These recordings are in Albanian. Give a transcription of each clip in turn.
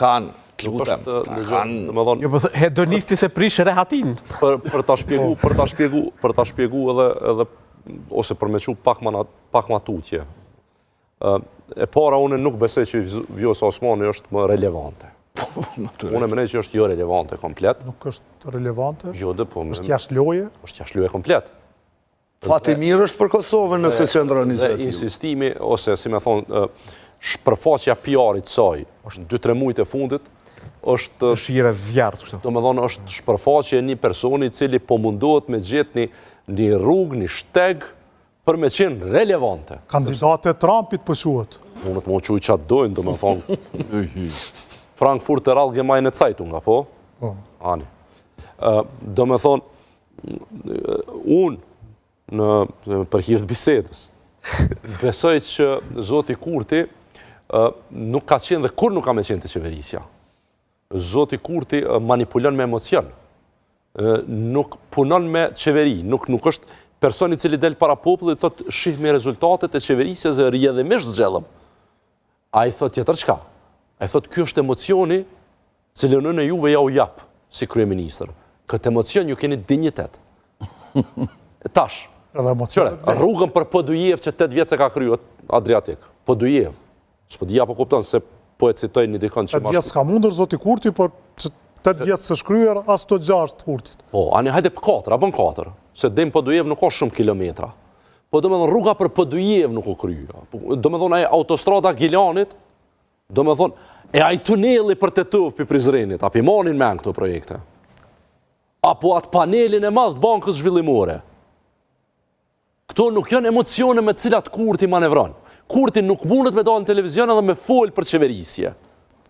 Kanë, të lutem. Jo, po hedonisti se prish rehatin. Për ta shpjegu edhe ose për me qu pak ma tutje. E para, unë nuk besoj që Vjosa Osmani është më relevante. Unë e menej që është jo relevante komplet. Nuk është relevante? Jo, dhe po... është jashtë loje? është jashtë loje komplet. Fati mirë është për Kosovën nëse qendra Dhe insistimi, ose si me thonë, shpërfaqja PR-it saj, 2-3 muajt e fundit, është... Dëshire zjarë, kështu. Do me thonë, është shpërfaqje një personi cili po mundohet me gjetë një rrugë, një shteg, për me qenë relevante. Kandidate Trumpit përshuat? Unë të më quj qatë dojnë, do me thonë, Frankfurter Allgemeine Zeitung, apo? Ani. Do me thonë, unë, për hirtë bisedës, besoj që Zoti Kurti nuk ka qenë dhe kur nuk ka me qenë të qeverisja. Zoti Kurti manipulon me emocion, nuk punon me qeveri, nuk është personi cili del para popullit, thot shih me rezultatet e qeverisja zë rjedhimisht zgjedhëm. A i thot tjetër qka? A i thot kjo është emocioni cilë në juve ja u japë si kryeministër. Këtë emocion ju keni dignitet. Tash, rrugën për Podujev që 8 vjetë se ka kryu Adriatik. Podujev. S'po dhja po kupton se po e citoj një dikon që 8 vjetë s'ka mundër Zoti Kurti, por 8 vjetë se shkryer, as të 6 Kurtit. Po, ani hajde për 4, apën 4. Se dem Podujev nuk ka shumë kilometra. Po do me thonë rruga për Podujev nuk o kryja. Do me thonë autostrada Gilanit, do me thonë e aj tuneli për të tëvë për Prizrenit, api manin me në këto projekte. Apo atë panelin e madhë bankës zhvillimore. Këto nuk janë emocione me cilat Kurti manevron. Kurti nuk mundet me dalë në televizion edhe me folë për qeverisje.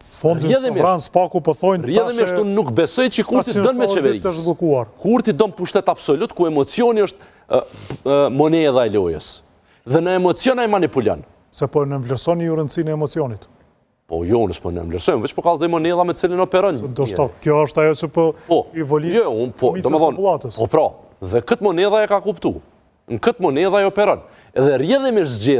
Fondin sovran s'paku po thojnë rjedhimisht unë nuk besoj që Kurti dënë me qeverisë. Kurti dënë pushtet absolut, ku emocioni është moneda e lojës. Dhe në emociona i manipulan. Se po në vlerësoni ju rëndësinë e emocionit? Po jo, nësë po në vlerësojmë, veç po kalë dhe moneda me cilin operon. Do shta, kjo është ajo që po i voli shumicës populatës. Po pra, dhe këtë moneda e ka kuptu. Në këtë moneda i operon. Edhe rjedhimisht zgjedhje